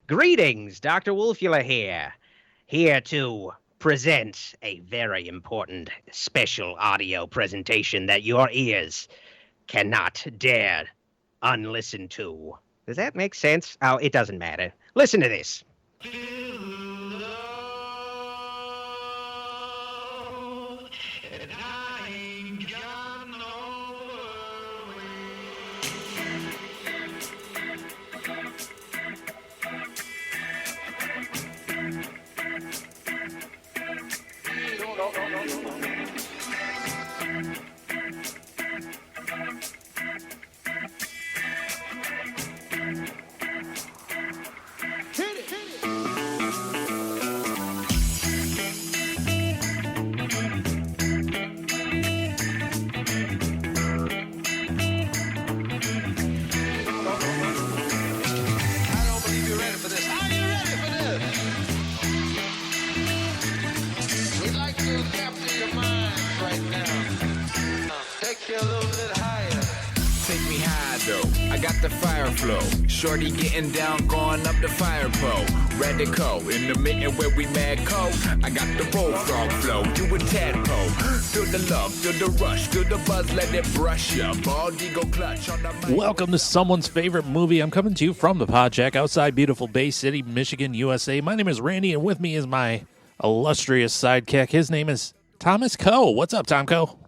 Greetings, Dr. Wolfula here to present a very important special audio presentation that your ears cannot dare unlisten to. Does that make sense? Oh, it doesn't matter. Listen to this. Shorty getting down, going up the fire pole. Radical, intermittent where we mad cold. I got the bullfrog flow, you a tadpole. Feel the love, feel the rush, feel the buzz, let it brush ya. Bald eagle clutch on the mic. Welcome to Someone's Favorite Movie. I'm coming to you from the Podcheck outside beautiful Bay City, Michigan, USA. My name is Randy, and with me is my illustrious sidekick. His name is Thomas Coe. What's up, Tom Coe?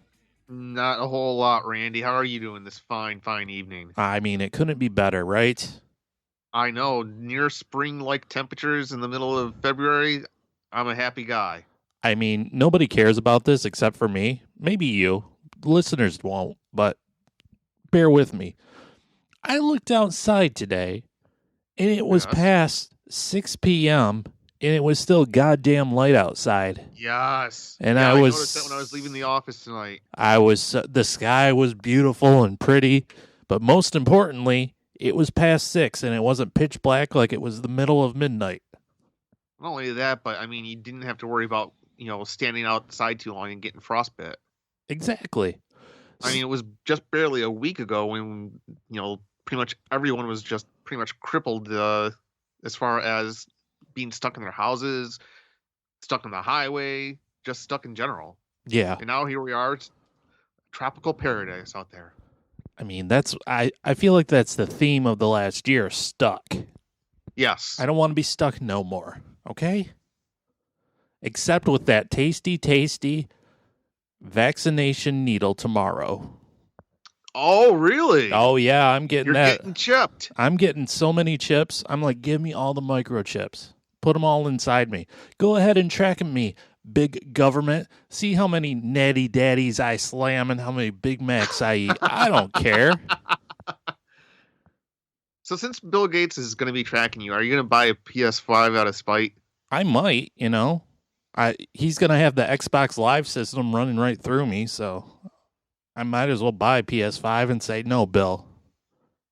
Not a whole lot, Randy. How are you doing this fine evening? I mean, it couldn't be better, right? I know, near spring-like temperatures in the middle of February, I'm a happy guy. I mean, nobody cares about this except for me. Maybe you. Listeners won't, but bear with me. I looked outside today, and it was past 6 p.m., and it was still goddamn light outside. Yes. And I noticed that when I was leaving the office tonight. The sky was beautiful and pretty, but most importantly, it was past 6, and it wasn't pitch black like it was the middle of midnight. Not only that, but I mean, you didn't have to worry about, standing outside too long and getting frostbite. Exactly. I mean, it was just barely a week ago when, pretty much everyone was just pretty much crippled as far as being stuck in their houses, stuck on the highway, just stuck in general. Yeah. And now here we are, tropical paradise out there. I mean, I feel like that's the theme of the last year, stuck. Yes. I don't want to be stuck no more, okay? Except with that tasty vaccination needle tomorrow. Oh, really? Oh, yeah, I'm getting that. You're getting chipped. I'm getting so many chips. I'm like, give me all the microchips. Put them all inside me. Go ahead and track me, big government. See how many natty daddies I slam and how many Big Macs I eat. I don't care. So since Bill Gates is going to be tracking you, are you going to buy a PS5 out of spite? I might, He's going to have the Xbox Live system running right through me, so I might as well buy a PS5 and say, no, Bill,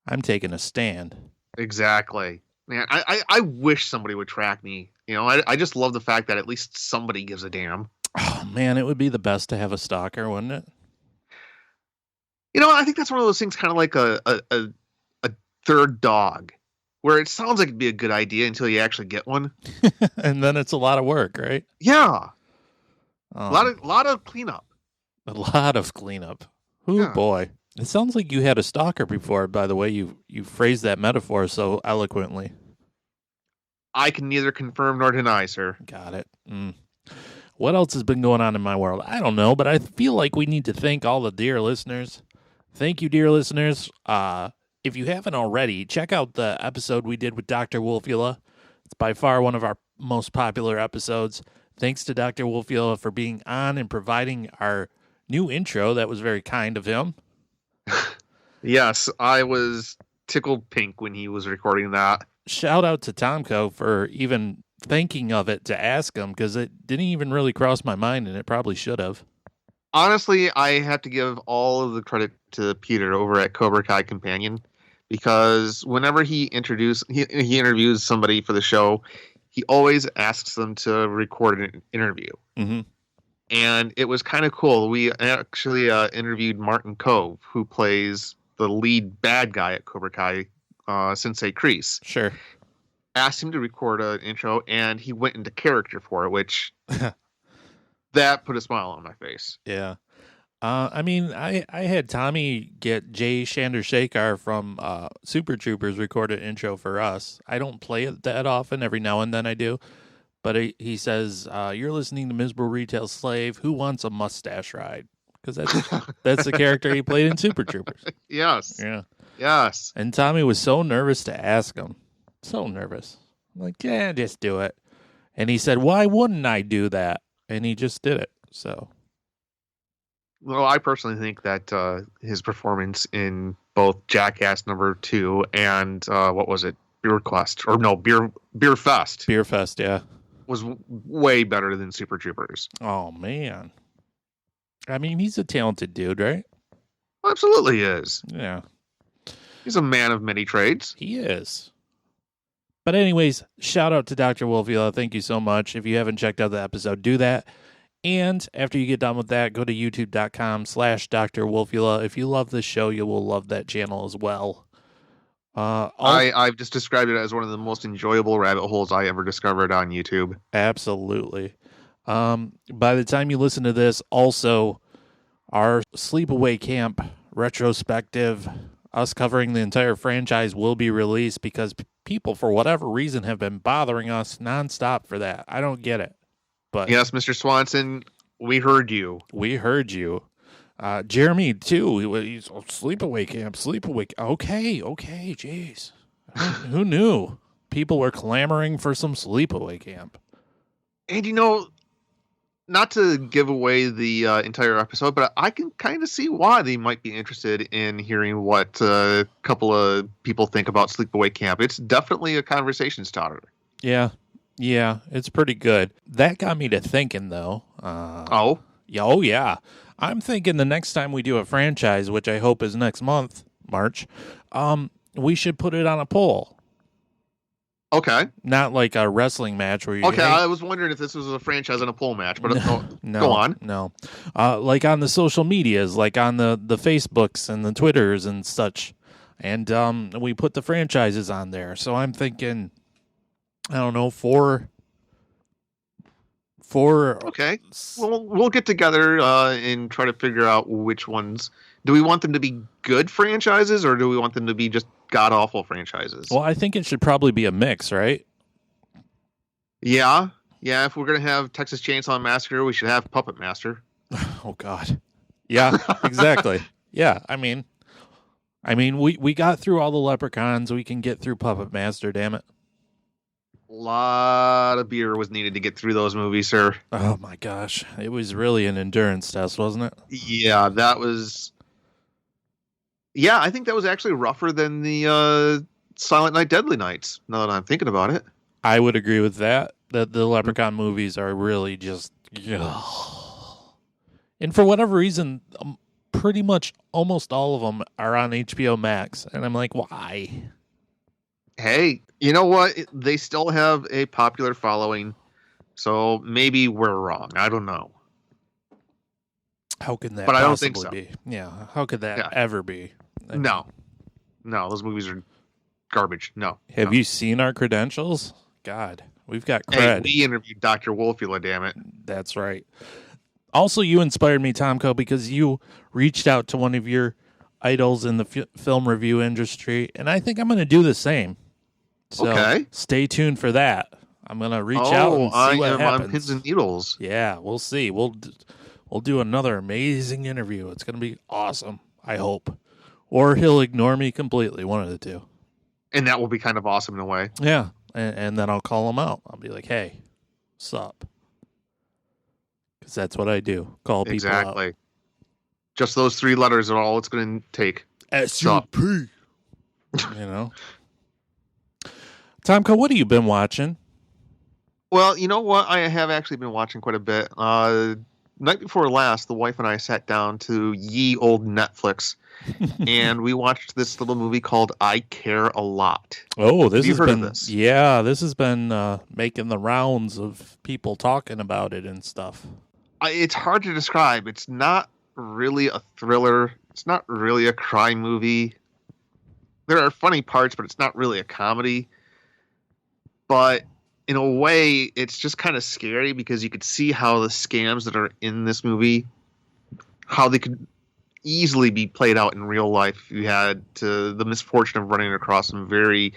I'm taking a stand. Exactly. Man, I wish somebody would track me. I just love the fact that at least somebody gives a damn. Oh, man, it would be the best to have a stalker, wouldn't it? I think that's one of those things kind of like a third dog, where it sounds like it'd be a good idea until you actually get one. And then it's a lot of work, right? Yeah. A lot of cleanup. A lot of cleanup. Ooh, yeah. Boy. It sounds like you had a stalker before, by the way you phrased that metaphor so eloquently. I can neither confirm nor deny, sir. Got it. What else has been going on in my world? I don't know, but I feel like we need to thank all the dear listeners. Thank you, dear listeners. If you haven't already, check out the episode we did with Doctor Wolfula. It's by far one of our most popular episodes. Thanks to Doctor Wolfula for being on and providing our new intro. That was very kind of him. Yes, I was tickled pink when he was recording that. Shout out to Tomko for even thinking of it to ask him, because it didn't even really cross my mind, and it probably should have. Honestly, I have to give all of the credit to Peter over at Cobra Kai Companion, because whenever he interviews somebody for the show, he always asks them to record an interview. Mm-hmm. And it was kind of cool. We actually interviewed Martin Kove, who plays the lead bad guy at Cobra Kai, Sensei Kreese. Sure. asked him to record an intro, and he went into character for it, which that put a smile on my face. Yeah. I mean, I had Tommy get Jay Chandrasekhar from Super Troopers record an intro for us. I don't play it that often. Every now and then I do. But he says, you're listening to Miserable Retail Slave. Who wants a mustache ride? Because that's the character he played in Super Troopers. Yes. Yeah. Yes. And Tommy was so nervous to ask him. So nervous. I'm like, yeah, just do it. And he said, why wouldn't I do that? And he just did it. So. Well, I personally think that his performance in both Jackass #2 and what was it, Beer Quest, or no, Beer Fest. Beer Fest, yeah. Was way better than Super Troopers. Oh, man. I mean, he's a talented dude, right? Absolutely is. Yeah. He's a man of many trades. He is. But anyways, shout out to Dr. Wolfula. Thank you so much. If you haven't checked out the episode, do that. And after you get done with that, go to youtube.com/Dr. Wolfula. If you love this show, you will love that channel as well. I've just described it as one of the most enjoyable rabbit holes I ever discovered on YouTube. Absolutely. By the time you listen to this, also, our Sleepaway Camp retrospective, us covering the entire franchise, will be released because people, for whatever reason, have been bothering us nonstop for that. I don't get it. But yes, Mr. Swanson, we heard you. We heard you. Jeremy, too. He's Sleepaway Camp, Sleepaway. Okay, jeez. Who knew? People were clamoring for some Sleepaway Camp. And not to give away the entire episode, but I can kind of see why they might be interested in hearing what a couple of people think about Sleepaway Camp. It's definitely a conversation starter. Yeah, it's pretty good. That got me to thinking, though. Oh, yeah. I'm thinking the next time we do a franchise, which I hope is next month, March, we should put it on a poll. Okay. Not like a wrestling match where you. Okay, I was wondering if this was a franchise and a pole match, but no, go on. No. Like on the social medias, like on the Facebooks and the Twitters and such. And we put the franchises on there. So I'm thinking, I don't know, four. Okay. We'll get together and try to figure out which ones. Do we want them to be good franchises, or do we want them to be just god-awful franchises? Well, I think it should probably be a mix, right? Yeah. If we're going to have Texas Chainsaw Massacre, we should have Puppet Master. Oh, God. Yeah, exactly. Yeah, I mean, we got through all the Leprechauns. We can get through Puppet Master, damn it. A lot of beer was needed to get through those movies, sir. Oh, my gosh. It was really an endurance test, wasn't it? Yeah, that was... Yeah, I think that was actually rougher than the Silent Night, Deadly Nights, now that I'm thinking about it. I would agree with that. That the Leprechaun movies are really just... And for whatever reason, pretty much almost all of them are on HBO Max. And I'm like, why? Hey, you know what? They still have a popular following, so maybe we're wrong. I don't know. How can that but I don't possibly think so. be? Yeah, how could that ever be? No, those movies are garbage. No. Have you seen our credentials? God, we've got cred. Hey, we interviewed Doctor Wolfula, damn it. That's right. Also, you inspired me, Tomko, because you reached out to one of your idols in the film review industry, and I think I'm going to do the same. So okay. Stay tuned for that. I'm going to reach out and see what happens. I'm on pins and needles. Yeah, we'll see. We'll do another amazing interview. It's going to be awesome, I hope. Or he'll ignore me completely, one of the two. And that will be kind of awesome in a way. Yeah, and then I'll call him out. I'll be like, hey, sup? Because that's what I do, call people out. Exactly. Just those 3 letters are all it's going to take. S-U-P. You know? Tomko, what have you been watching? Well, you know what? I have actually been watching quite a bit. Night before last, the wife and I sat down to ye old Netflix, and we watched this little movie called I Care a Lot. Oh, this have you has heard been of this? Yeah, this has been making the rounds of people talking about it and stuff. It's hard to describe. It's not really a thriller. It's not really a crime movie. There are funny parts, but it's not really a comedy. but in a way, it's just kind of scary because you could see how the scams that are in this movie, how they could easily be played out in real life. If you had the misfortune of running across some very,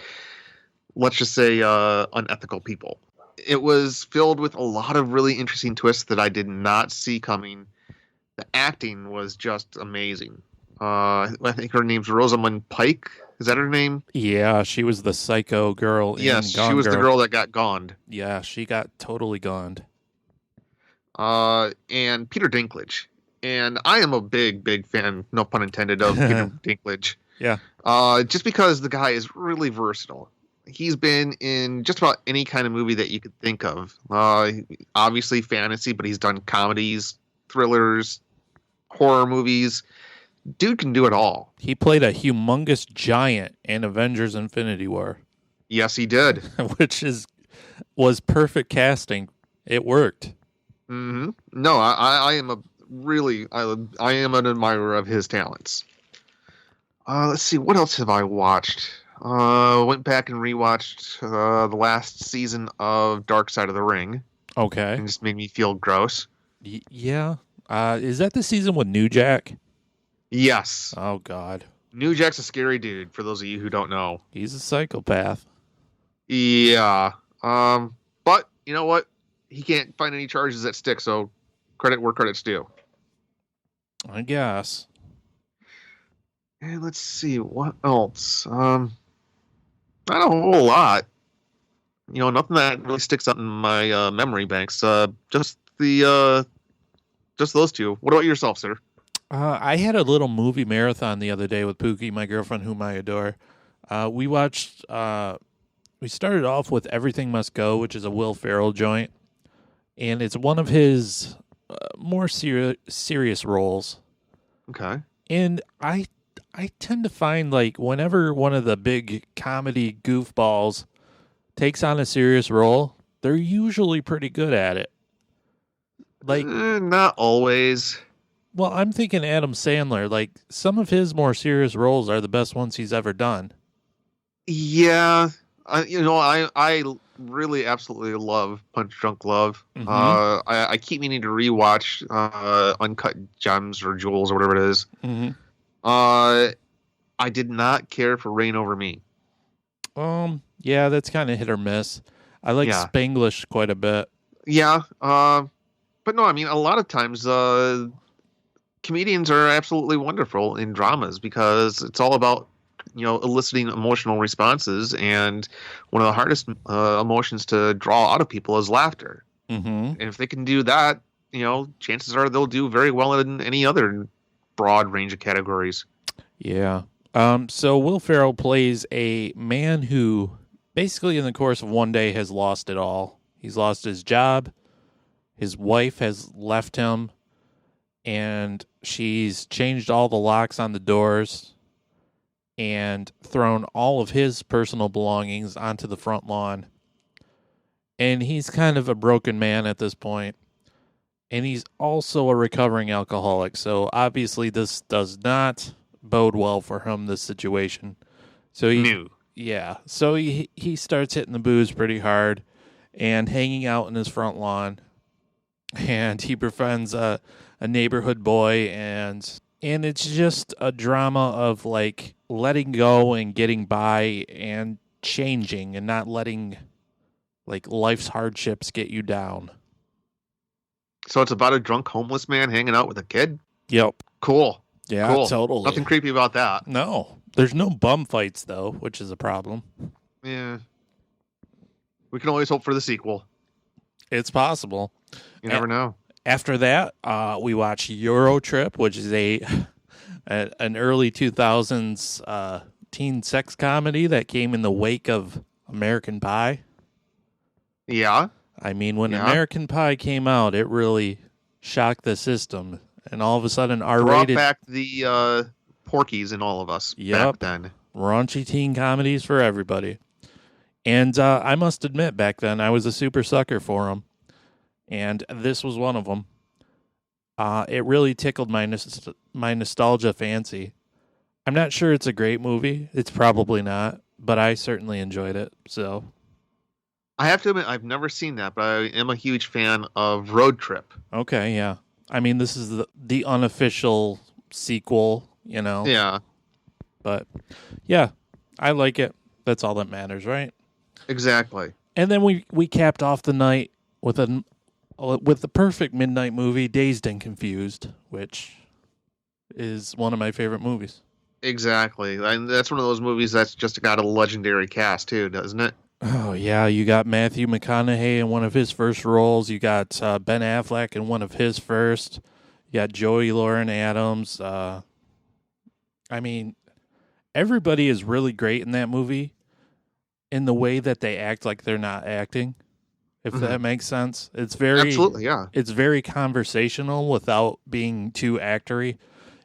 let's just say, unethical people. It was filled with a lot of really interesting twists that I did not see coming. The acting was just amazing. I think her name's Rosamund Pike. Is that her name? Yeah, she was the psycho girl. Yes, Gone she was Girl. the girl that got goned. Yeah, she got totally goned. And Peter Dinklage. And I am a big fan, no pun intended, of Peter Dinklage. Yeah. Just because the guy is really versatile. He's been in just about any kind of movie that you could think of. Obviously fantasy, but he's done comedies, thrillers, horror movies. Dude can do it all. He played a humongous giant in Avengers Infinity War. Yes, he did. Which was perfect casting. It worked. Mm-hmm. No, I am I am an admirer of his talents. Let's see, what else have I watched? Went back and rewatched the last season of Dark Side of the Ring. Okay. And just made me feel gross. Yeah. Is that the season with New Jack? Yes. Oh, God. New Jack's a scary dude, for those of you who don't know. He's a psychopath. Yeah. But, you know what? He can't find any charges that stick, so credit where credit's due. I guess. And let's see, what else? Not a whole lot. You know, nothing that really sticks out in my memory banks. Just those two. What about yourself, sir? I had a little movie marathon the other day with Pookie, my girlfriend, whom I adore. We watched. We started off with Everything Must Go, which is a Will Ferrell joint, and it's one of his more serious roles. Okay. And I tend to find, like, whenever one of the big comedy goofballs takes on a serious role, they're usually pretty good at it. Like, not always. Well, I'm thinking Adam Sandler. Like, some of his more serious roles are the best ones he's ever done. Yeah. I really absolutely love Punch Drunk Love. Mm-hmm. I keep meaning to rewatch Uncut Gems or Jewels or whatever it is. Mm-hmm. I did not care for Reign Over Me. Yeah, that's kind of hit or miss. I like Spanglish quite a bit. Yeah. But no, I mean, a lot of times comedians are absolutely wonderful in dramas because it's all about, eliciting emotional responses, and one of the hardest emotions to draw out of people is laughter. Mm-hmm. And if they can do that, chances are they'll do very well in any other broad range of categories. Yeah. So Will Ferrell plays a man who basically in the course of one day has lost it all. He's lost his job. His wife has left him, and she's changed all the locks on the doors and thrown all of his personal belongings onto the front lawn. And he's kind of a broken man at this point. And he's also a recovering alcoholic. So obviously this does not bode well for him, this situation. So So he starts hitting the booze pretty hard and hanging out in his front lawn. And he befriends a neighborhood boy, and it's just a drama of, like, letting go and getting by and changing and not letting, like, life's hardships get you down. So it's about a drunk homeless man hanging out with a kid? Yep. Cool. Yeah, cool. Totally. Nothing creepy about that. No. There's no bum fights, though, which is a problem. Yeah. We can always hope for the sequel. It's possible. You never know. After that, we watched Eurotrip, which is an early 2000s teen sex comedy that came in the wake of American Pie. Yeah. I mean, when American Pie came out, it really shocked the system. And all of a sudden, R-rated... Brought back the Porkies in all of us back then. Raunchy teen comedies for everybody. And I must admit, back then, I was a super sucker for them. And this was one of them. It really tickled my nostalgia fancy. I'm not sure it's a great movie. It's probably not, but I certainly enjoyed it. So, I have to admit, I've never seen that, but I am a huge fan of Road Trip. Okay, yeah. I mean, this is the unofficial sequel, you know. Yeah, But yeah, I like it. That's all that matters, right? exactly. And then we capped off the night with the perfect midnight movie, Dazed and Confused, which is one of my favorite movies. Exactly. And that's one of those movies that's just got a legendary cast, too, doesn't it? Oh yeah, you got Matthew McConaughey in one of his first roles. You got Ben Affleck in one of his first. You got Joey Lauren Adams. I mean, everybody is really great in that movie in the way that they act like they're not acting. If that makes sense. It's very Absolutely, yeah. It's very conversational without being too actory.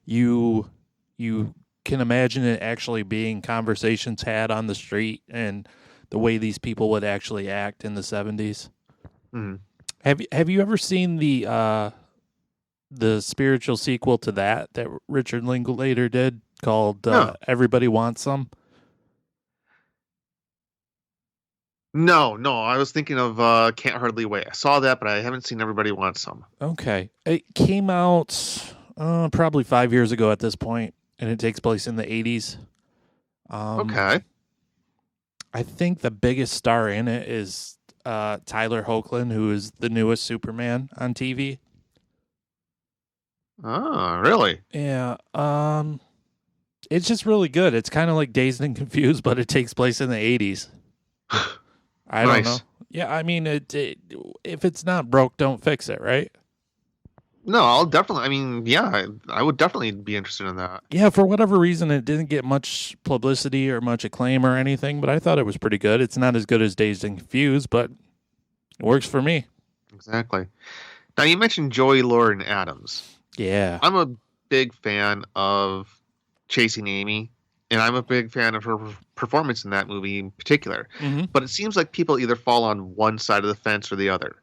You can imagine it actually being conversations had on the street and the way these people would actually act in the 70s. Mm-hmm. Have you ever seen the spiritual sequel to that Richard Linklater did called Everybody Wants Some? No, I was thinking of Can't Hardly Wait. I saw that, but I haven't seen Everybody Wants Some. Okay. It came out probably 5 years ago at this point, and it takes place in the 80s. Okay. I think the biggest star in it is Tyler Hoechlin, who is the newest Superman on TV. Oh, really? Yeah. It's just really good. It's kind of like Dazed and Confused, but it takes place in the 80s. I don't know. Yeah, I mean, if it's not broke, don't fix it, right? No, I'll definitely. I mean, yeah, I would definitely be interested in that. Yeah, for whatever reason, it didn't get much publicity or much acclaim or anything, but I thought it was pretty good. It's not as good as Dazed and Confused, but it works for me. Exactly. Now, you mentioned Joey Lauren Adams. Yeah. I'm a big fan of Chasing Amy, and I'm a big fan of her performance in that movie in particular. Mm-hmm. But it seems like people either fall on one side of the fence or the other.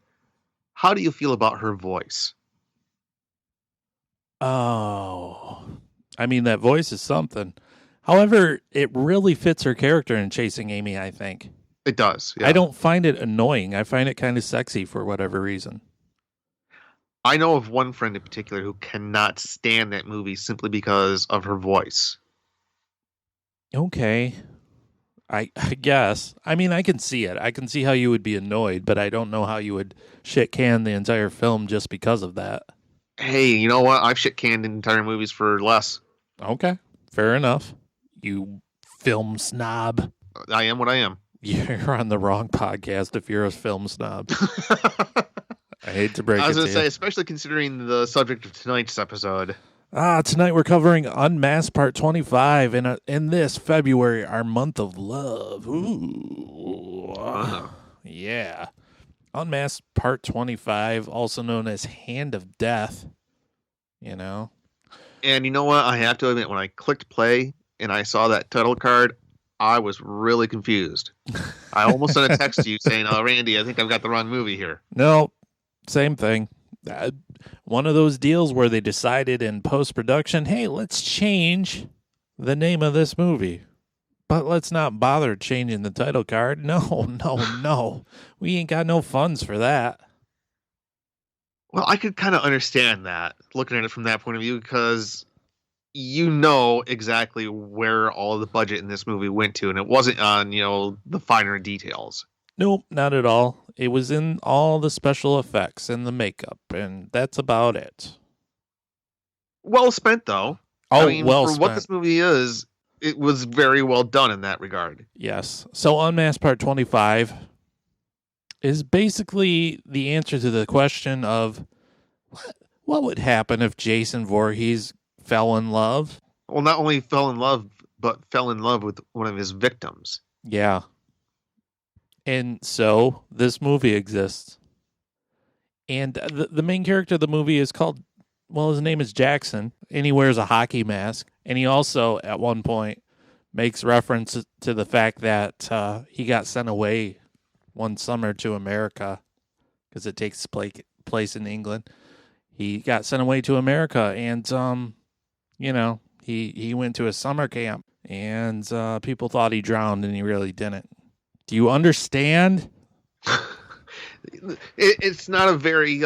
How do you feel about her voice? Oh, I mean, that voice is something. However, it really fits her character in Chasing Amy, I think. It does. Yeah. I don't find it annoying. I find it kind of sexy for whatever reason. I know of one friend in particular who cannot stand that movie simply because of her voice. Okay. I guess. I mean, I can see it. I can see how you would be annoyed, but I don't know how you would shit can the entire film just because of that. Hey, you know what? I've shit canned entire movies for less. Okay. Fair enough. You film snob. I am what I am. You're on the wrong podcast if you're a film snob. I hate to break it to you. I was going to say, especially considering the subject of tonight's episode. Tonight we're covering Unmasked Part 25, and in this February, our month of love. Ooh. Yeah. Unmasked Part 25, also known as Hand of Death. You know? And you know what? I have to admit, when I clicked play and I saw that title card, I was really confused. I almost sent a text to you saying, "Oh, Randy, I think I've got the wrong movie here." No, same thing. One of those deals where they decided in post-production, hey, let's change the name of this movie. But let's not bother changing the title card. No. We ain't got no funds for that. Well, I could kind of understand that, looking at it from that point of view, because you know exactly where all the budget in this movie went to, and it wasn't on, the finer details. Nope, not at all. It was in all the special effects and the makeup, and that's about it. Well spent, though. Oh, for what this movie is, it was very well done in that regard. Yes. So Unmasked Part 25 is basically the answer to the question of what would happen if Jason Voorhees fell in love? Well, not only fell in love, but fell in love with one of his victims. Yeah. And so this movie exists. And the main character of the movie is called, his name is Jackson, and he wears a hockey mask. And he also, at one point, makes reference to the fact that he got sent away one summer to America because it takes place in England. He got sent away to America, and, he went to a summer camp, and people thought he drowned, and he really didn't. Do you understand? It's not a very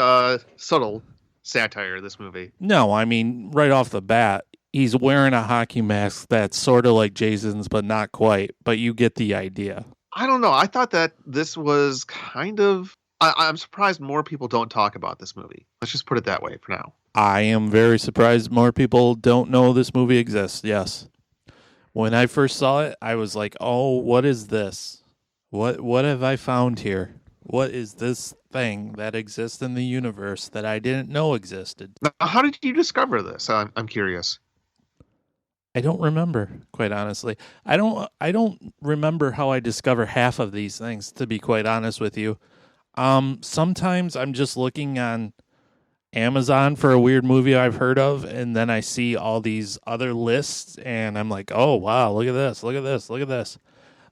subtle satire, this movie. No, I mean, right off the bat, he's wearing a hockey mask that's sort of like Jason's, but not quite. But you get the idea. I don't know. I thought that this was kind of... I'm surprised more people don't talk about this movie. Let's just put it that way for now. I am very surprised more people don't know this movie exists, yes. When I first saw it, I was like, oh, what is this? What have I found here? What is this thing that exists in the universe that I didn't know existed? Now, how did you discover this? I'm curious. I don't remember, quite honestly. I don't remember how I discover half of these things, to be quite honest with you. Sometimes I'm just looking on Amazon for a weird movie I've heard of, and then I see all these other lists, and I'm like, oh, wow, look at this, look at this, look at this.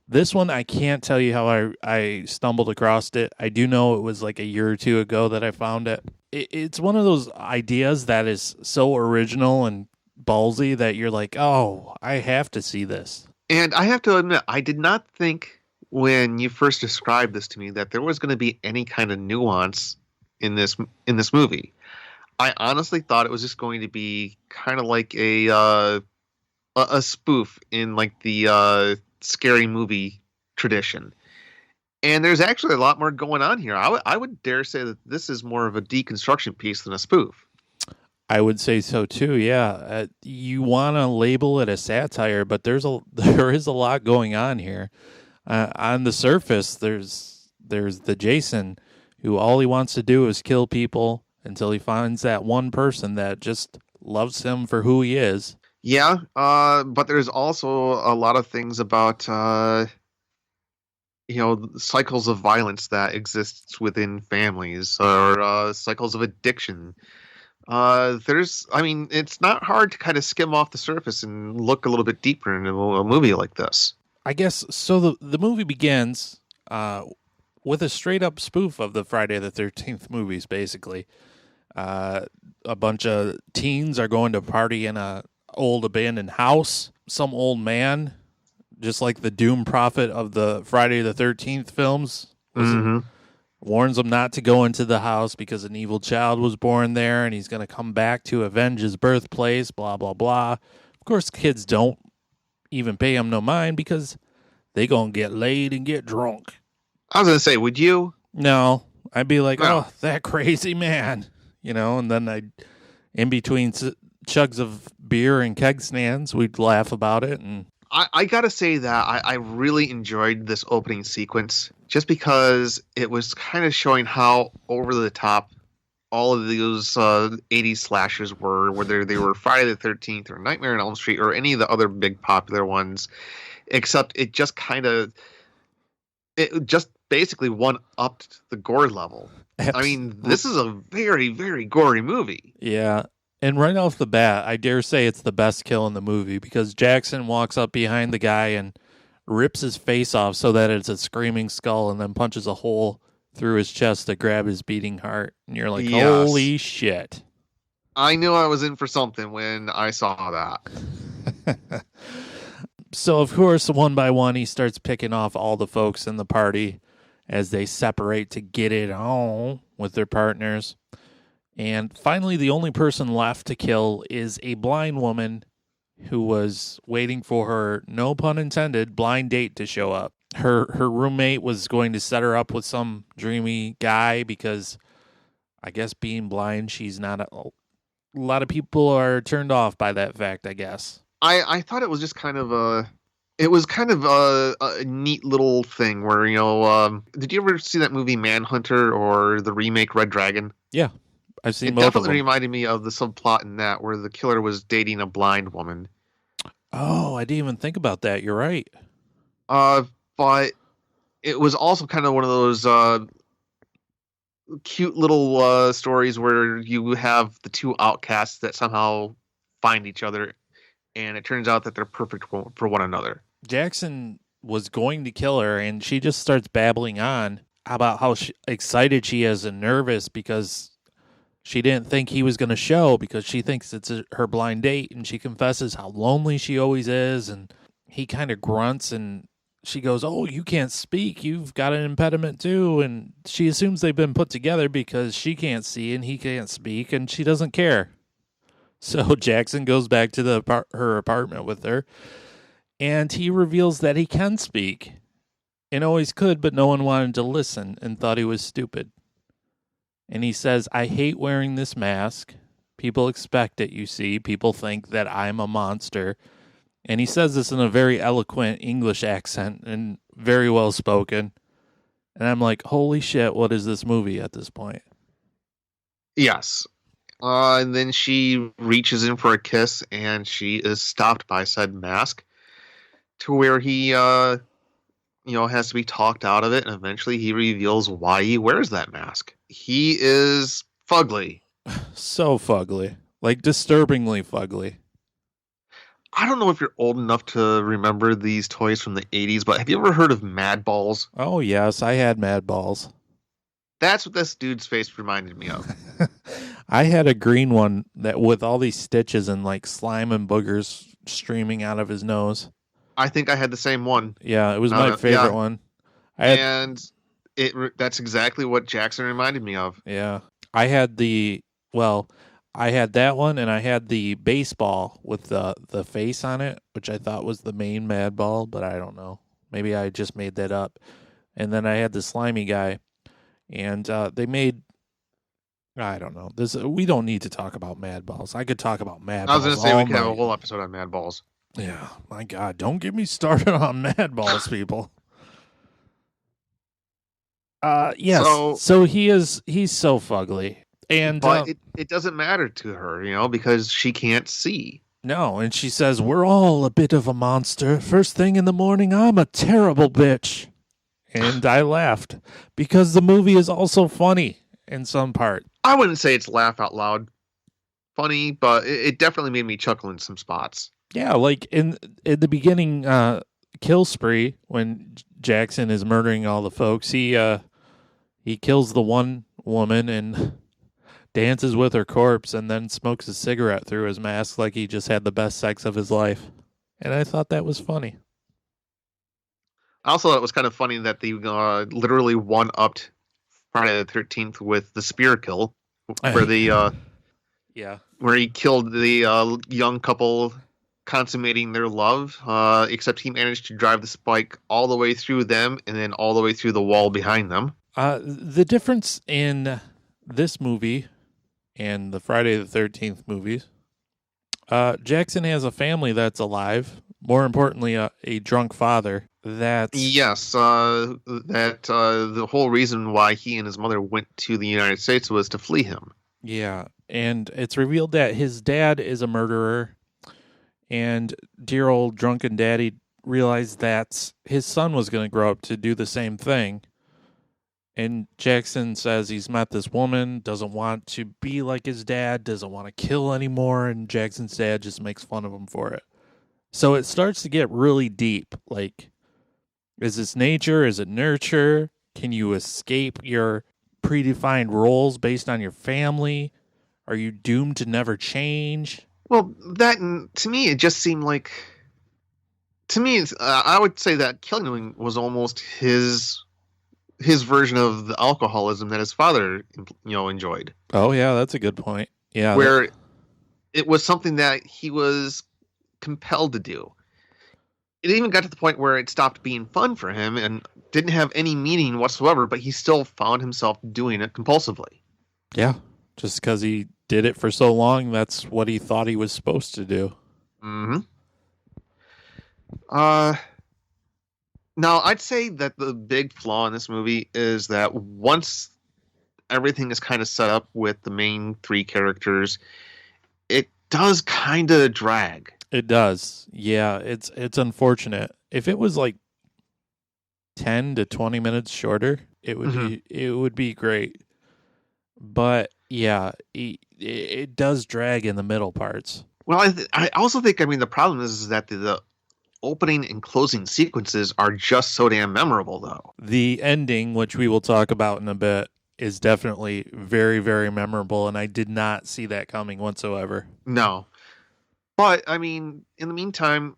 This one, I can't tell you how I stumbled across it. I do know it was like a year or two ago that I found it. It's one of those ideas that is so original and ballsy that you're like, oh, I have to see this. And I have to admit, I did not think when you first described this to me that there was going to be any kind of nuance in this movie. I honestly thought it was just going to be kind of like a spoof in like the scary movie tradition. And there's actually a lot more going on here. I would dare say that this is more of a deconstruction piece than a spoof. I would say so too. Yeah, you want to label it a satire, but there is a lot going on here. On the surface, there's the Jason who all he wants to do is kill people until he finds that one person that just loves him for who he is. Yeah, but there's also a lot of things about cycles of violence that exists within families, or cycles of addiction. It's not hard to kind of skim off the surface and look a little bit deeper into a movie like this. I guess so. The movie begins with a straight up spoof of the Friday the 13th movies. Basically, a bunch of teens are going to party in a old abandoned house. Some old man, just like the doom prophet of the Friday the 13th films, warns them not to go into the house because an evil child was born there and he's going to come back to avenge his birthplace, blah, blah, blah. Of course, kids don't even pay him no mind because they going to get laid and get drunk. I was going to say, would you? No. I'd be like, No. oh, that crazy man. And then in between chugs of beer and keg stands, we'd laugh about it. And I gotta say that I really enjoyed this opening sequence just because it was kind of showing how over the top all of those 80s slashers were, whether they were Friday the 13th or Nightmare on Elm Street or any of the other big popular ones, except it just basically one-upped the gore level. I mean, this is a very, very gory movie. yeah. And right off the bat, I dare say it's the best kill in the movie because Jackson walks up behind the guy and rips his face off so that it's a screaming skull and then punches a hole through his chest to grab his beating heart. And you're like, Yes. holy shit. I knew I was in for something when I saw that. So, of course, one by one, he starts picking off all the folks in the party as they separate to get it on with their partners. And finally, the only person left to kill is a blind woman who was waiting for her, no pun intended, blind date to show up. Her roommate was going to set her up with some dreamy guy because I guess being blind, she's not a lot of people are turned off by that fact, I guess. I thought it was just kind of a neat little thing where, did you ever see that movie Manhunter or the remake Red Dragon? Yeah, I've seen It both of definitely them. reminded me of the subplot in that where the killer was dating a blind woman. Oh, I didn't even think about that. You're right. But it was also kind of one of those cute little stories where you have the two outcasts that somehow find each other, and it turns out that they're perfect for one another. Jackson was going to kill her, and she just starts babbling on about how excited she is and nervous because she didn't think he was going to show because she thinks it's her blind date, and she confesses how lonely she always is, and he kind of grunts, and she goes, "Oh, you can't speak. You've got an impediment too." And she assumes they've been put together because she can't see and he can't speak, and she doesn't care. So Jackson goes back to her apartment with her, and he reveals that he can speak and always could, but no one wanted to listen and thought he was stupid. And he says, "I hate wearing this mask. People expect it, you see. People think that I'm a monster." And he says this in a very eloquent English accent and very well spoken. And I'm like, holy shit, what is this movie at this point? Yes. And then she reaches in for a kiss, and she is stopped by said mask, to where he, has to be talked out of it, and eventually he reveals why he wears that mask. He is fugly. So fugly. Like, disturbingly fugly. I don't know if you're old enough to remember these toys from the 80s, but have you ever heard of Mad Balls? Oh, yes, I had Mad Balls. That's what this dude's face reminded me of. I had a green one that with all these stitches and like slime and boogers streaming out of his nose. I think I had the same one. Yeah, it was my favorite one. That's exactly what Jackson reminded me of. Yeah. I had that one, and I had the baseball with the face on it, which I thought was the main Mad Ball, but I don't know. Maybe I just made that up. And then I had the slimy guy, and they made, I don't know. We don't need to talk about Mad Balls. I could talk about Mad Balls. I was going to say we could have a whole episode on Mad Balls. Yeah, my God, don't get me started on Mad Balls, people. Yes. So he's so fugly. But it doesn't matter to her, because she can't see. No, and she says, "We're all a bit of a monster. First thing in the morning, I'm a terrible bitch." And I laughed because the movie is also funny in some part. I wouldn't say it's laugh out loud funny, but it definitely made me chuckle in some spots. Yeah, like in the beginning kill spree, when Jackson is murdering all the folks, he kills the one woman and dances with her corpse and then smokes a cigarette through his mask like he just had the best sex of his life. And I thought that was funny. I also thought it was kind of funny that they literally one-upped Friday the 13th with the spear kill, where where he killed the young couple consummating their love, except he managed to drive the spike all the way through them and then all the way through the wall behind them. The difference in this movie and the Friday the 13th movies, Jackson has a family that's alive. More importantly, a drunk father. The whole reason why he and his mother went to the United States was to flee him. Yeah, and it's revealed that his dad is a murderer, and dear old drunken daddy realized that his son was going to grow up to do the same thing. And Jackson says he's met this woman, doesn't want to be like his dad, doesn't want to kill anymore, and Jackson's dad just makes fun of him for it. So it starts to get really deep. Like, is this nature? Is it nurture? Can you escape your predefined roles based on your family? Are you doomed to never change? Well, to me, it just seemed like... To me, I would say that killing him was almost his version of the alcoholism that his father, enjoyed. Oh, yeah, that's a good point. Yeah, where it was something that he was compelled to do. It even got to the point where it stopped being fun for him and didn't have any meaning whatsoever, but he still found himself doing it compulsively. Yeah, just because he did it for so long, that's what he thought he was supposed to do. Mm-hmm. Now, I'd say that the big flaw in this movie is that once everything is kind of set up with the main three characters, it does kind of drag. It does. Yeah, it's unfortunate. If it was like 10 to 20 minutes shorter, it would be great. But yeah, it does drag in the middle parts. Well, I also think, the problem is that the opening and closing sequences are just so damn memorable, though. The ending, which we will talk about in a bit, is definitely very, very memorable, and I did not see that coming whatsoever. No. But, in the meantime,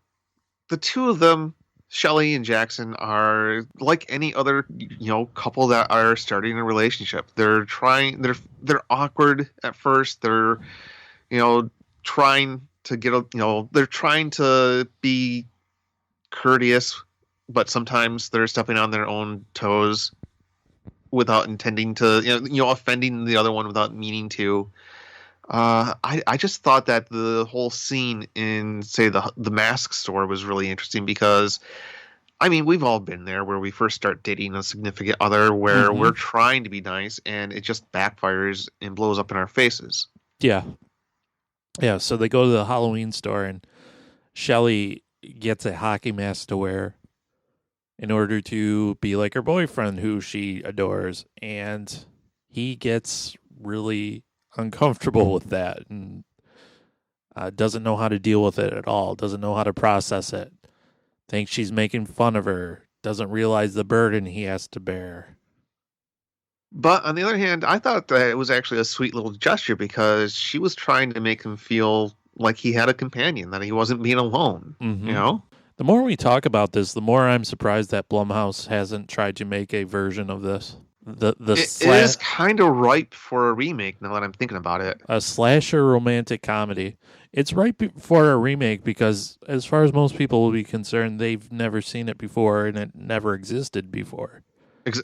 the two of them Shelley and Jackson are like any other, couple that are starting a relationship. They're awkward at first. They're, trying to they're trying to be courteous, but sometimes they're stepping on their own toes without intending to, offending the other one without meaning to. I just thought that the whole scene in, say, the mask store was really interesting because, I mean, we've all been there where we first start dating a significant other where we're trying to be nice and it just backfires and blows up in our faces. Yeah. Yeah, so they go to the Halloween store and Shelley gets a hockey mask to wear in order to be like her boyfriend who she adores, and he gets really uncomfortable with that and doesn't know how to deal with it at all, doesn't know how to process it, thinks she's making fun of her, doesn't realize the burden he has to bear. But on the other hand, I thought that it was actually a sweet little gesture because she was trying to make him feel like he had a companion, that he wasn't being alone, The more we talk about this, the more I'm surprised that Blumhouse hasn't tried to make a version of this. It is kind of ripe for a remake now that I'm thinking about it. A slasher romantic comedy. It's ripe for a remake because, as far as most people will be concerned, they've never seen it before and it never existed before.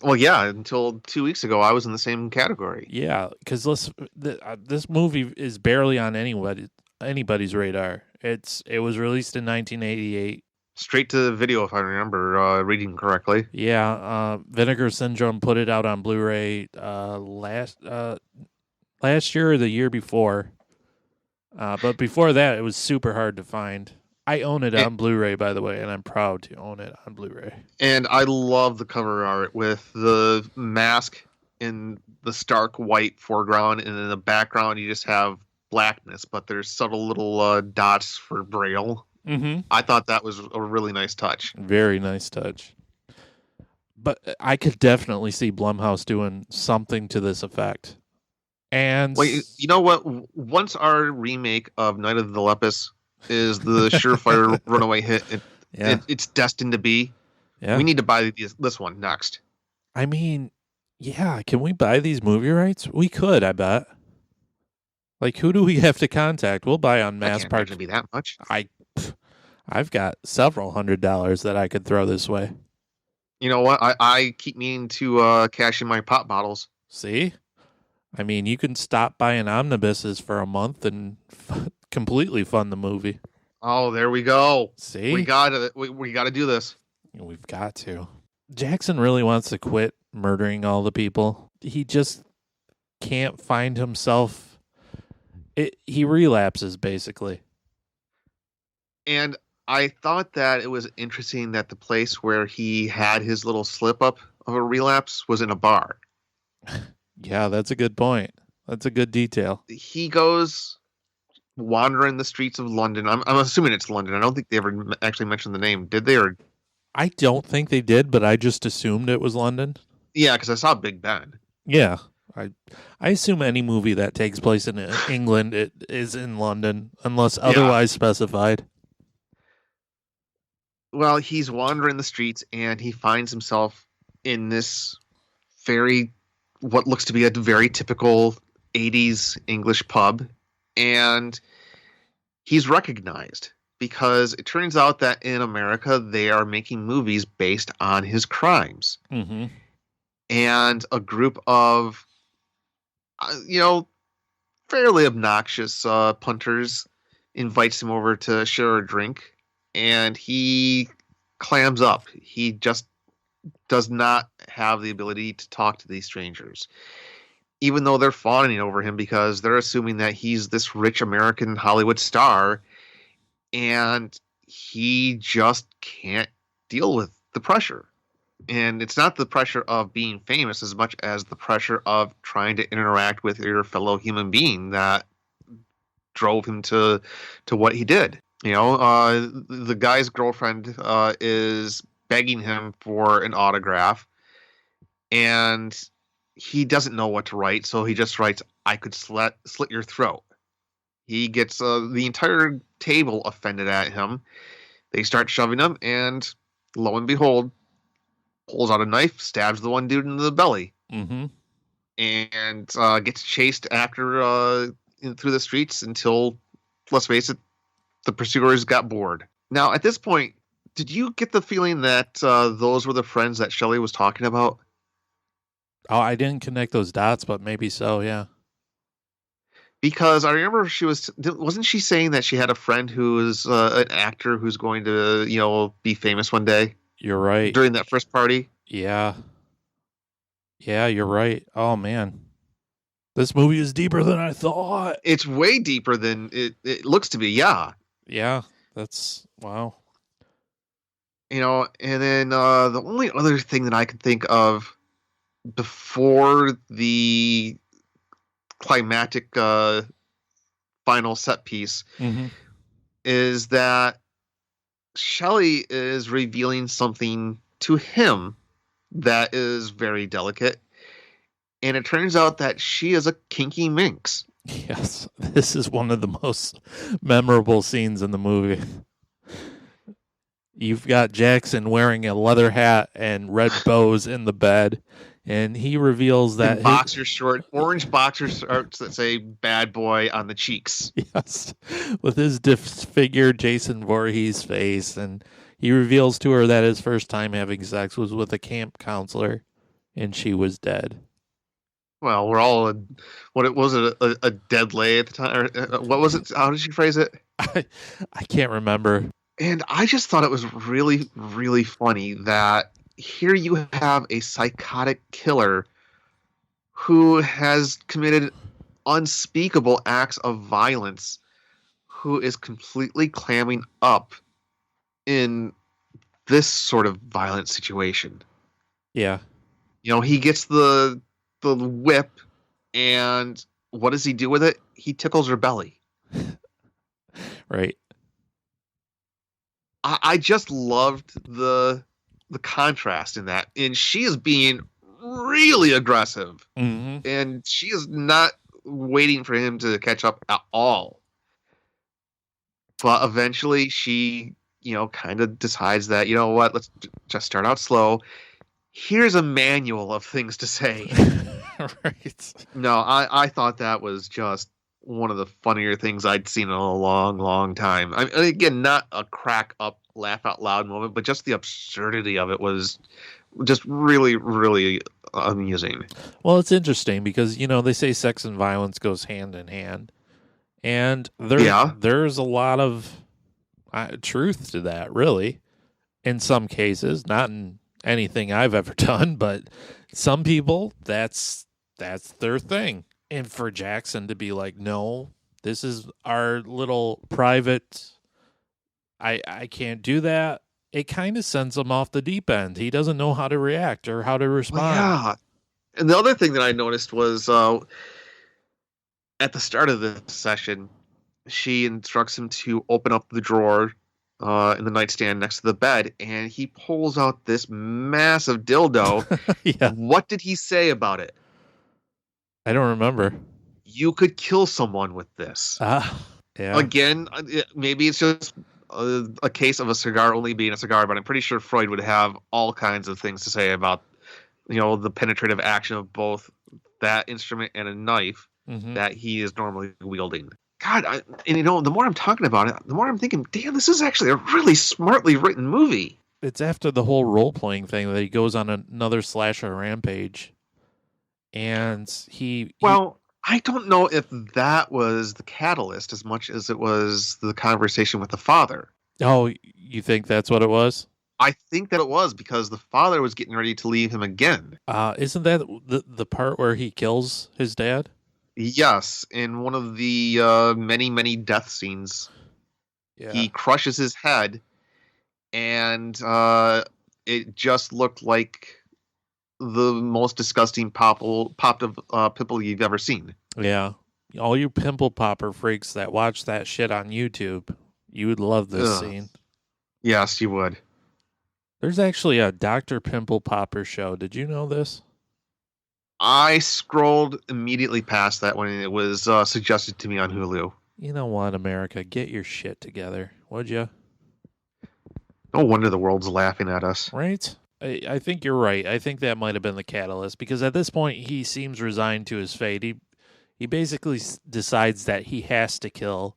Well, yeah, until 2 weeks ago, I was in the same category. Yeah, because this movie is barely on anybody's radar. It was released in 1988. Straight to video, if I remember reading correctly. Yeah, Vinegar Syndrome put it out on Blu-ray last year or the year before. But before that, it was super hard to find. I own it on Blu-ray, by the way, and I'm proud to own it on Blu-ray. And I love the cover art with the mask in the stark white foreground, and in the background you just have blackness, but there's subtle little dots for Braille. Mm-hmm. I thought that was a really nice touch. Very nice touch. But I could definitely see Blumhouse doing something to this effect. And wait, you know what? Once our remake of Night of the Lepus is the surefire runaway hit, it's destined to be. Yeah. We need to buy this one next. I mean, yeah, can we buy these movie rights? We could, I bet. Like, who do we have to contact? We'll buy Unmasked Part. Can't be that much. I've got several $100s that I could throw this way. You know what? I keep meaning to cash in my pop bottles. See? I mean, you can stop buying omnibuses for a month and completely fund the movie. Oh, there we go. See? We gotta do this. We've got to. Jackson really wants to quit murdering all the people. He just can't find himself. He relapses, basically. And I thought that it was interesting that the place where he had his little slip up of a relapse was in a bar. Yeah, that's a good point. That's a good detail. He goes wandering the streets of London. I'm assuming it's London. I don't think they ever actually mentioned the name. Did they? Or I don't think they did, but I just assumed it was London. Yeah, because I saw Big Ben. Yeah. I assume any movie that takes place in England it is in London, unless otherwise specified. Well, he's wandering the streets, and he finds himself in this what looks to be a very typical 80s English pub, and he's recognized because it turns out that in America they are making movies based on his crimes. Mm-hmm. And a group of, fairly obnoxious punters invites him over to share a drink, and he clams up. He just does not have the ability to talk to these strangers, even though they're fawning over him because they're assuming that he's this rich American Hollywood star, and he just can't deal with the pressure. And it's not the pressure of being famous as much as the pressure of trying to interact with your fellow human being that drove him to what he did. The guy's girlfriend is begging him for an autograph, and he doesn't know what to write, so he just writes, "I could slit your throat." He gets the entire table offended at him. They start shoving him, and lo and behold, pulls out a knife, stabs the one dude in the belly, Mm-hmm. and gets chased after through the streets until, let's face it, the pursuers got bored. Now, at this point, did you get the feeling that those were the friends that Shelley was talking about? Oh, I didn't connect those dots, but maybe so, yeah. Because I remember wasn't she saying that she had a friend who is an actor who's going to, be famous one day You're right. during that first party? Yeah. Yeah, you're right. Oh, man. This movie is deeper than I thought. It's way deeper than it looks to be, yeah. Yeah, that's, wow. And then the only other thing that I can think of before the climactic final set piece Mm-hmm. is that Shelley is revealing something to him that is very delicate, and it turns out that she is a kinky minx. Yes, this is one of the most memorable scenes in the movie. You've got Jackson wearing a leather hat and red bows in the bed, and he reveals that orange boxer shorts that say "bad boy" on the cheeks. Yes, with his disfigured Jason Voorhees face, and he reveals to her that his first time having sex was with a camp counselor, and she was dead. Well, we're all a dead lay at the time. Or, what was it? How did she phrase it? I can't remember. And I just thought it was really, really funny that here you have a psychotic killer who has committed unspeakable acts of violence, who is completely clamming up in this sort of violent situation. Yeah. He gets the whip, and what does he do with it? He tickles her belly. Right. I just loved the contrast in that. And she is being really aggressive. Mm-hmm. And she is not waiting for him to catch up at all. But eventually she, kind of decides that, you know what, let's just start out slow. Here's a manual of things to say. Right. No, I thought that was just one of the funnier things I'd seen in a long, long time. Again, not a crack up, laugh out loud moment, but just the absurdity of it was just really, really amusing. Well, it's interesting because, they say sex and violence goes hand in hand. And there's a lot of truth to that, really. In some cases, not in anything I've ever done, but some people, that's their thing. And for Jackson to be like, no, this is our little private, I can't do that. It kind of sends him off the deep end. He doesn't know how to react or how to respond. Well, yeah. And the other thing that I noticed was at the start of the session, she instructs him to open up the drawer in the nightstand next to the bed, and he pulls out this massive dildo. Yeah. What did he say about it? I don't remember. You could kill someone with this. Yeah. Again, maybe it's just a case of a cigar only being a cigar, but I'm pretty sure Freud would have all kinds of things to say about, the penetrative action of both that instrument and a knife that he is normally wielding. God, the more I'm talking about it, the more I'm thinking, damn, this is actually a really smartly written movie. It's after the whole role-playing thing that he goes on another slasher rampage. And I don't know if that was the catalyst as much as it was the conversation with the father. Oh, you think that's what it was? I think that it was because the father was getting ready to leave him again. Isn't that the part where he kills his dad? Yes, in one of the many, many death scenes. Yeah. He crushes his head, and it just looked like the most disgusting pimple you've ever seen. Yeah. All you pimple popper freaks that watch that shit on YouTube, you would love this scene. Yes, you would. There's actually a Dr. Pimple Popper show. Did you know this? I scrolled immediately past that when it was suggested to me on Hulu. You know what, America? Get your shit together, would you? No wonder the world's laughing at us. Right? I think you're right. I think that might have been the catalyst, because at this point he seems resigned to his fate. He basically decides that he has to kill.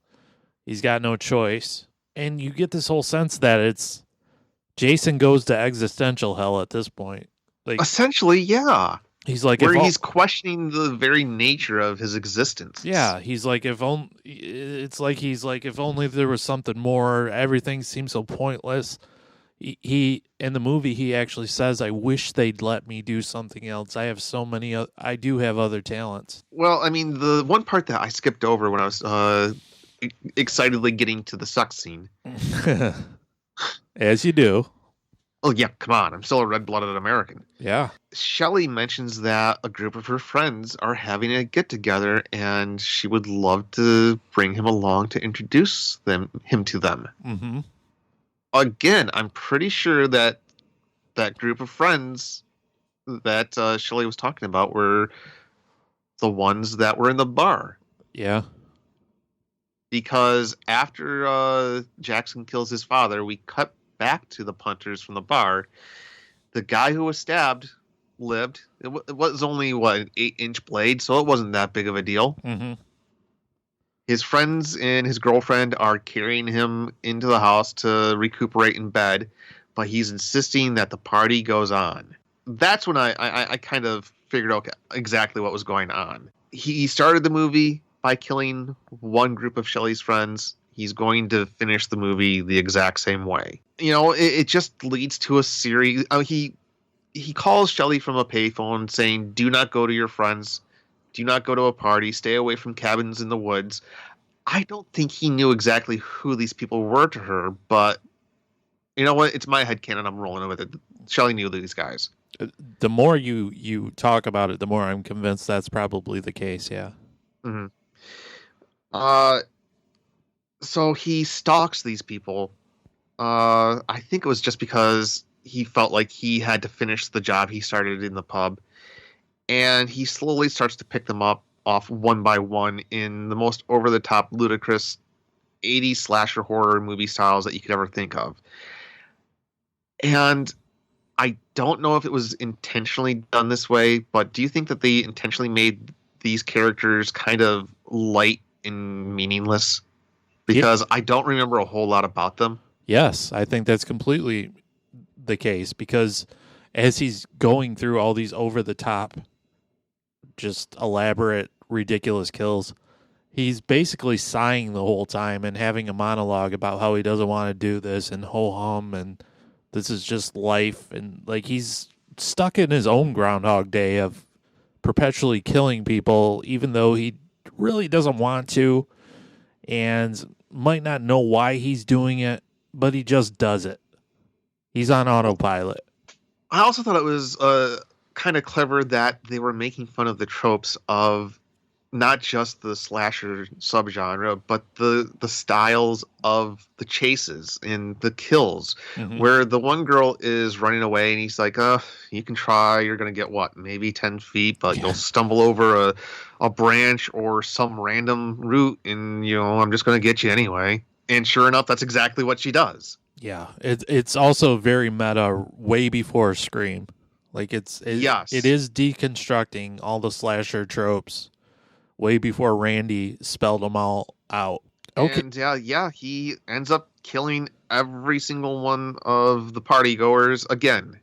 He's got no choice. And you get this whole sense that it's Jason goes to existential hell at this point. Like, essentially, yeah. He's like, where he's questioning the very nature of his existence. Yeah, he's like, if only if only there was something more. Everything seems so pointless. He in the movie he actually says, "I wish they'd let me do something else. I have so many. I do have other talents." Well, I mean, the one part that I skipped over when I was excitedly getting to the sex scene, as you do. Oh yeah, come on! I'm still a red-blooded American. Yeah. Shelley mentions that a group of her friends are having a get-together, and she would love to bring him along to introduce him to them. Mm-hmm. Again, I'm pretty sure that that group of friends that Shelley was talking about were the ones that were in the bar. Yeah. Because after Jackson kills his father, we cut back to the punters from the bar. The guy who was stabbed lived. It was only, an 8-inch blade, so it wasn't that big of a deal. Mm-hmm. His friends and his girlfriend are carrying him into the house to recuperate in bed, but he's insisting that the party goes on. That's when I kind of figured out exactly what was going on. He started the movie by killing one group of Shelley's friends. He's going to finish the movie the exact same way. You know, it just leads to a series. He calls Shelley from a payphone saying, "Do not go to your friends. Do not go to a party. Stay away from cabins in the woods." I don't think he knew exactly who these people were to her, but you know what? It's my headcanon. I'm rolling with it. Shelley knew these guys. The more you talk about it, the more I'm convinced that's probably the case, yeah. Mm-hmm. So he stalks these people. I think it was just because he felt like he had to finish the job he started in the pub. And he slowly starts to pick them up off one by one in the most over-the-top, ludicrous 80s slasher horror movie styles that you could ever think of. And I don't know if it was intentionally done this way, but do you think that they intentionally made these characters kind of light and meaningless? Because I don't remember a whole lot about them. Yes, I think that's completely the case, because as he's going through all these over-the-top, just elaborate, ridiculous kills, he's basically sighing the whole time and having a monologue about how he doesn't want to do this and ho-hum and this is just life. And like he's stuck in his own Groundhog Day of perpetually killing people, even though he really doesn't want to and might not know why he's doing it, but he just does it. He's on autopilot. I also thought it was kind of clever that they were making fun of the tropes of not just the slasher subgenre, but the styles of the chases and the kills, where the one girl is running away and he's like, you can try, you're going to get what, maybe 10 feet, but you'll stumble over a branch or some random root and, I'm just going to get you anyway. And sure enough, that's exactly what she does. Yeah, it's also very meta, way before Scream. Like it is deconstructing all the slasher tropes way before Randy spelled them all out. Okay. And he ends up killing every single one of the party goers again.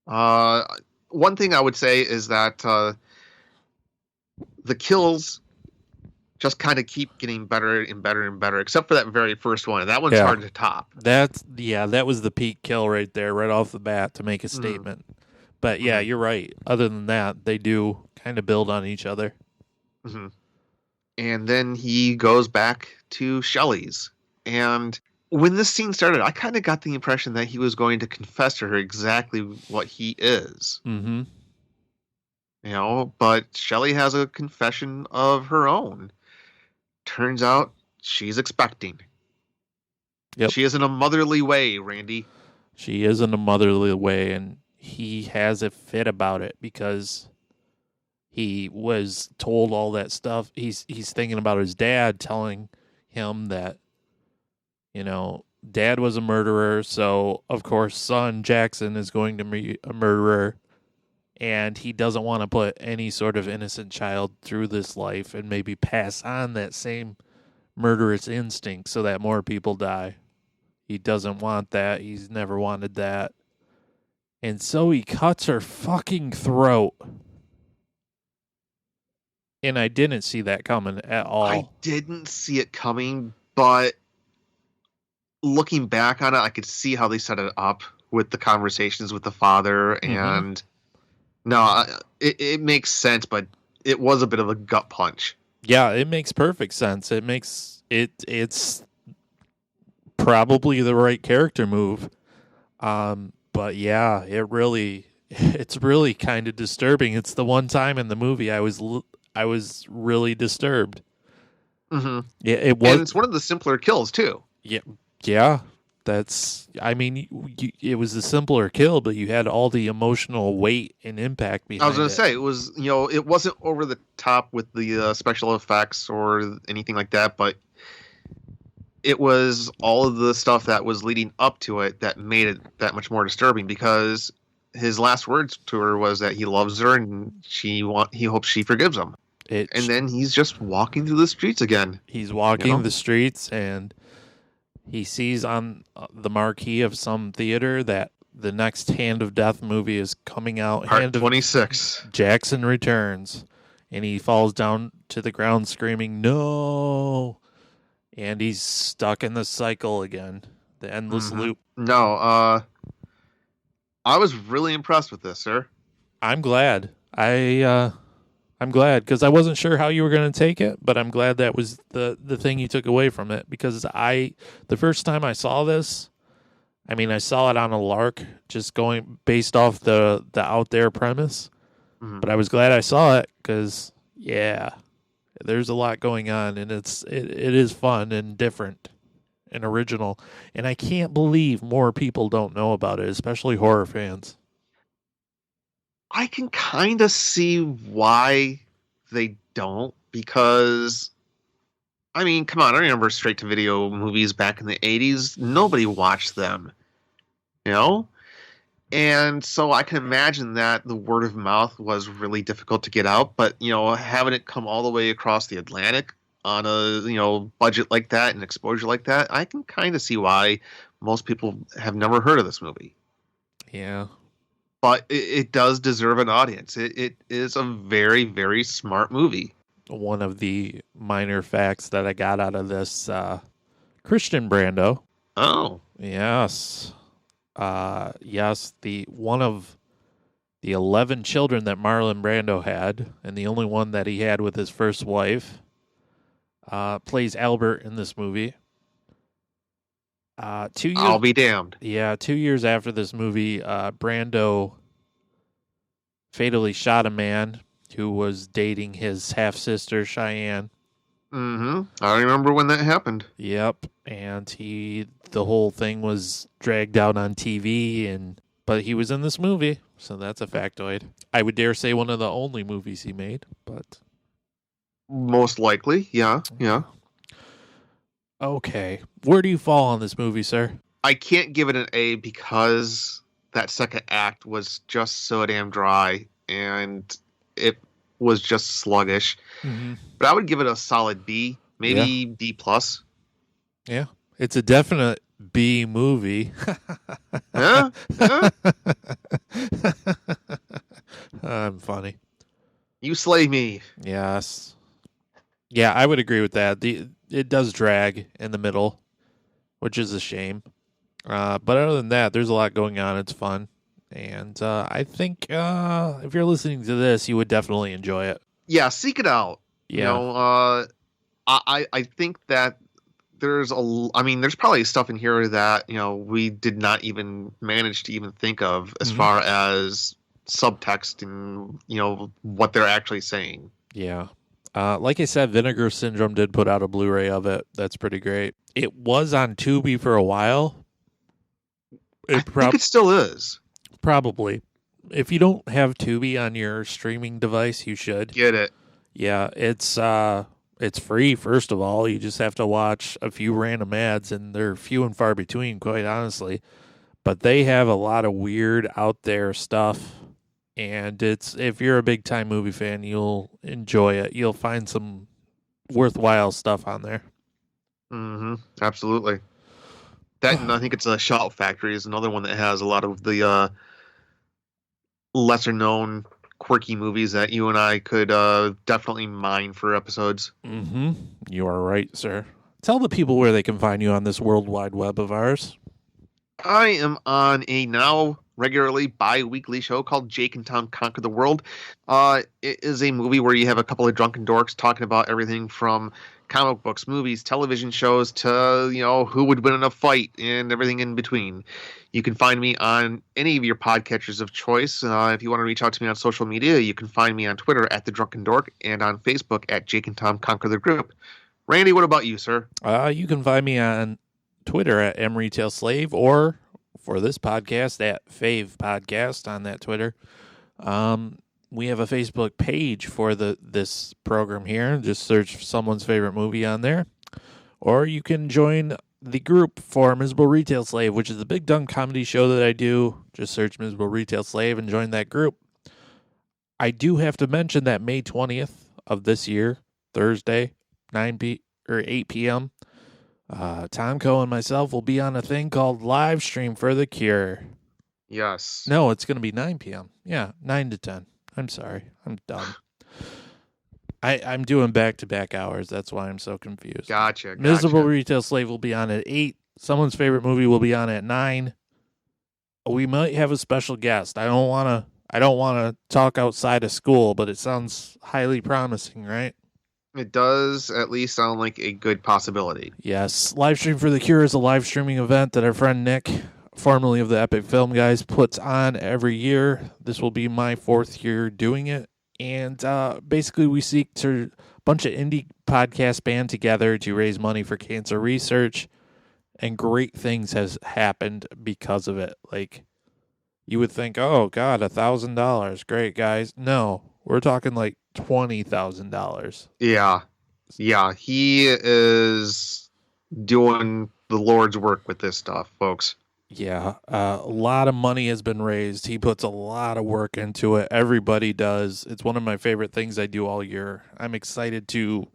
One thing I would say is that the kills just kind of keep getting better and better and better, except for that very first one. That one's hard to top. That was the peak kill right there, right off the bat to make a statement. But yeah, you're right. Other than that, they do kind of build on each other. Mm-hmm. And then he goes back to Shelley's. And when this scene started, I kind of got the impression that he was going to confess to her exactly what he is. Mm-hmm. But Shelley has a confession of her own. Turns out she's expecting. Yep. She is in a motherly way, Randy. She is in a motherly way, and he has a fit about it because he was told all that stuff. He's thinking about his dad telling him that, dad was a murderer, so of course son Jackson is going to be a murderer, and he doesn't want to put any sort of innocent child through this life and maybe pass on that same murderous instinct so that more people die. He doesn't want that. He's never wanted that. And so he cuts her fucking throat. And I didn't see that coming at all. I didn't see it coming, but looking back on it, I could see how they set it up with the conversations with the father. And no, it makes sense, but it was a bit of a gut punch. Yeah, it makes perfect sense. It's probably the right character move. But yeah, it's really kind of disturbing. It's the one time in the movie I was really disturbed. Mm-hmm. Yeah, it was. And it's one of the simpler kills too. Yeah. That's. I mean, it was a simpler kill, but you had all the emotional weight and impact behind it. I was going to say it was. It wasn't over the top with the special effects or anything like that, but it was all of the stuff that was leading up to it that made it that much more disturbing, because his last words to her was that he loves her and he hopes she forgives him. And then he's just walking through the streets again. He's walking the streets, and he sees on the marquee of some theater that the next Hand of Death movie is coming out. Part 26. Jackson Returns. And he falls down to the ground screaming, "No!" And he's stuck in the cycle again. The endless loop. No, I was really impressed with this, sir. I'm glad. I'm glad, because I wasn't sure how you were going to take it, but I'm glad that was the thing you took away from it, because the first time I saw this, I mean, I saw it on a lark, just going based off the out there premise, but I was glad I saw it, because, yeah, there's a lot going on, and it is fun and different and original, and I can't believe more people don't know about it, especially horror fans. I can kind of see why they don't, because, I mean, come on, I remember straight-to-video movies back in the 80s. Nobody watched them, And so I can imagine that the word of mouth was really difficult to get out, but, having it come all the way across the Atlantic on a, budget like that and exposure like that, I can kind of see why most people have never heard of this movie. Yeah. But it does deserve an audience. It is a very, very smart movie. One of the minor facts that I got out of this, Christian Brando. Oh. Yes. Yes, one of the 11 children that Marlon Brando had, and the only one that he had with his first wife, plays Albert in this movie. 2 years. I'll be damned. Yeah, 2 years after this movie, Brando fatally shot a man who was dating his half-sister, Cheyenne. Mm-hmm. I remember when that happened. Yep, and the whole thing was dragged out on TV, but he was in this movie, so that's a factoid. I would dare say one of the only movies he made, but... Most likely, yeah. Okay. Where do you fall on this movie, sir? I can't give it an A because that second act was just so damn dry and it was just sluggish. Mm-hmm. But I would give it a solid B, maybe B+. Yeah. It's a definite B movie. Yeah? I'm funny. You slay me. Yes. Yeah, I would agree with that. It does drag in the middle, which is a shame. But other than that, there's a lot going on. It's fun. And I think if you're listening to this, you would definitely enjoy it. Yeah, seek it out. Yeah. I think that there's probably stuff in here that, we did not even manage to even think of as far as subtext and, what they're actually saying. Yeah. Like I said, Vinegar Syndrome did put out a Blu-ray of it. That's pretty great. It was on Tubi for a while. I think it still is. Probably. If you don't have Tubi on your streaming device, you should. Get it. Yeah, it's It's free, first of all. You just have to watch a few random ads, and they're few and far between, quite honestly. But they have a lot of weird, out there stuff. And if you're a big-time movie fan, you'll enjoy it. You'll find some worthwhile stuff on there. Mm-hmm. Absolutely. That, and I think it's a Shout Factory is another one that has a lot of the lesser-known, quirky movies that you and I could definitely mine for episodes. Mm-hmm. You are right, sir. Tell the people where they can find you on this world wide web of ours. I am on a now regularly bi-weekly show called Jake and Tom Conquer the World. It is a movie where you have a couple of drunken dorks talking about everything from comic books, movies, television shows to, who would win in a fight and everything in between. You can find me on any of your podcatchers of choice. If you want to reach out to me on social media, you can find me on Twitter at The Drunken Dork and on Facebook at Jake and Tom Conquer the Group. Randy, what about you, sir? You can find me on Twitter at mretailslave, or for this podcast at Fave Podcast on that Twitter. We have a Facebook page for this program here. Just search Someone's Favorite Movie on there. Or you can join the group for Miserable Retail Slave, which is the big dumb comedy show that I do. Just search Miserable Retail Slave and join that group. I do have to mention that May 20th of this year, Thursday, 8 p.m., Tomco and myself will be on a thing called Livestream for the Cure. Yes. No, it's going to be 9 p.m. Yeah, 9 to 10. I'm sorry. I'm dumb. I'm doing back-to-back hours. That's why I'm so confused. Gotcha. Miserable Retail Slave will be on at 8. Someone's Favorite Movie will be on at 9. We might have a special guest. I don't want to talk outside of school, but it sounds highly promising, right? It does at least sound like a good possibility. Yes. Livestream for the Cure is a live streaming event that our friend Nick, formerly of the Epic Film Guys, puts on every year. This will be my 4th year doing it. And basically we seek to a bunch of indie podcasts band together to raise money for cancer research. And great things has happened because of it. Like, you would think, oh, God, $1,000. Great, guys. No, we're talking like $20,000. Yeah, he is doing the Lord's work with this stuff, folks. Yeah, a lot of money has been raised. He puts a lot of work into it. Everybody does. It's one of my favorite things I do all year. I'm excited to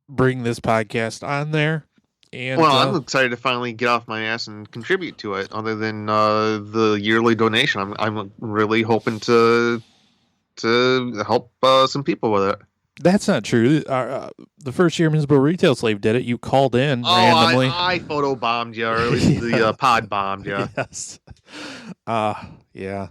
bring this podcast on there. And, I'm excited to finally get off my ass and contribute to it. Other than the yearly donation, I'm really hoping to help some people with it. That's not true. The first year Miserable Retail Slave did it, you called in randomly. I photobombed you, or at least the pod bombed you. Yes. Yeah.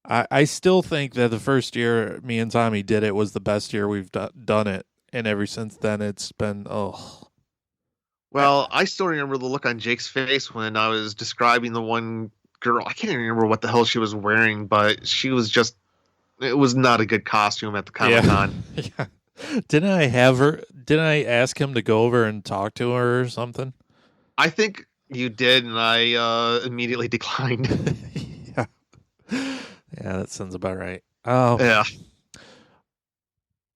I still think that the first year me and Tommy did it was the best year we've done it. And ever since then, it's been, Well, I still remember the look on Jake's face when I was describing the one girl. I can't even remember what the hell she was wearing, but she was just... It was not a good costume at the Comic-Con. Yeah. Didn't I ask him to go over and talk to her or something? I think you did, and I immediately declined. Yeah. Yeah, that sounds about right. Yeah.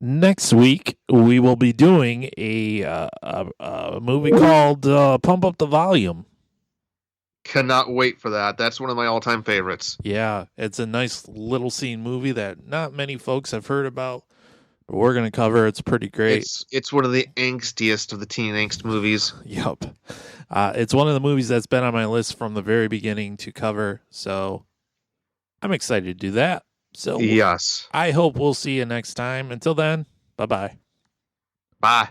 Next week, we will be doing a movie called Pump Up the Volume. Cannot wait for that. That's one of my all-time favorites. Yeah, it's a nice little scene movie that not many folks have heard about. But we're going to cover. It's pretty great. It's one of the angstiest of the teen angst movies. Yep. It's one of the movies that's been on my list from the very beginning to cover. So I'm excited to do that. So yes. I hope we'll see you next time. Until then, bye-bye. Bye.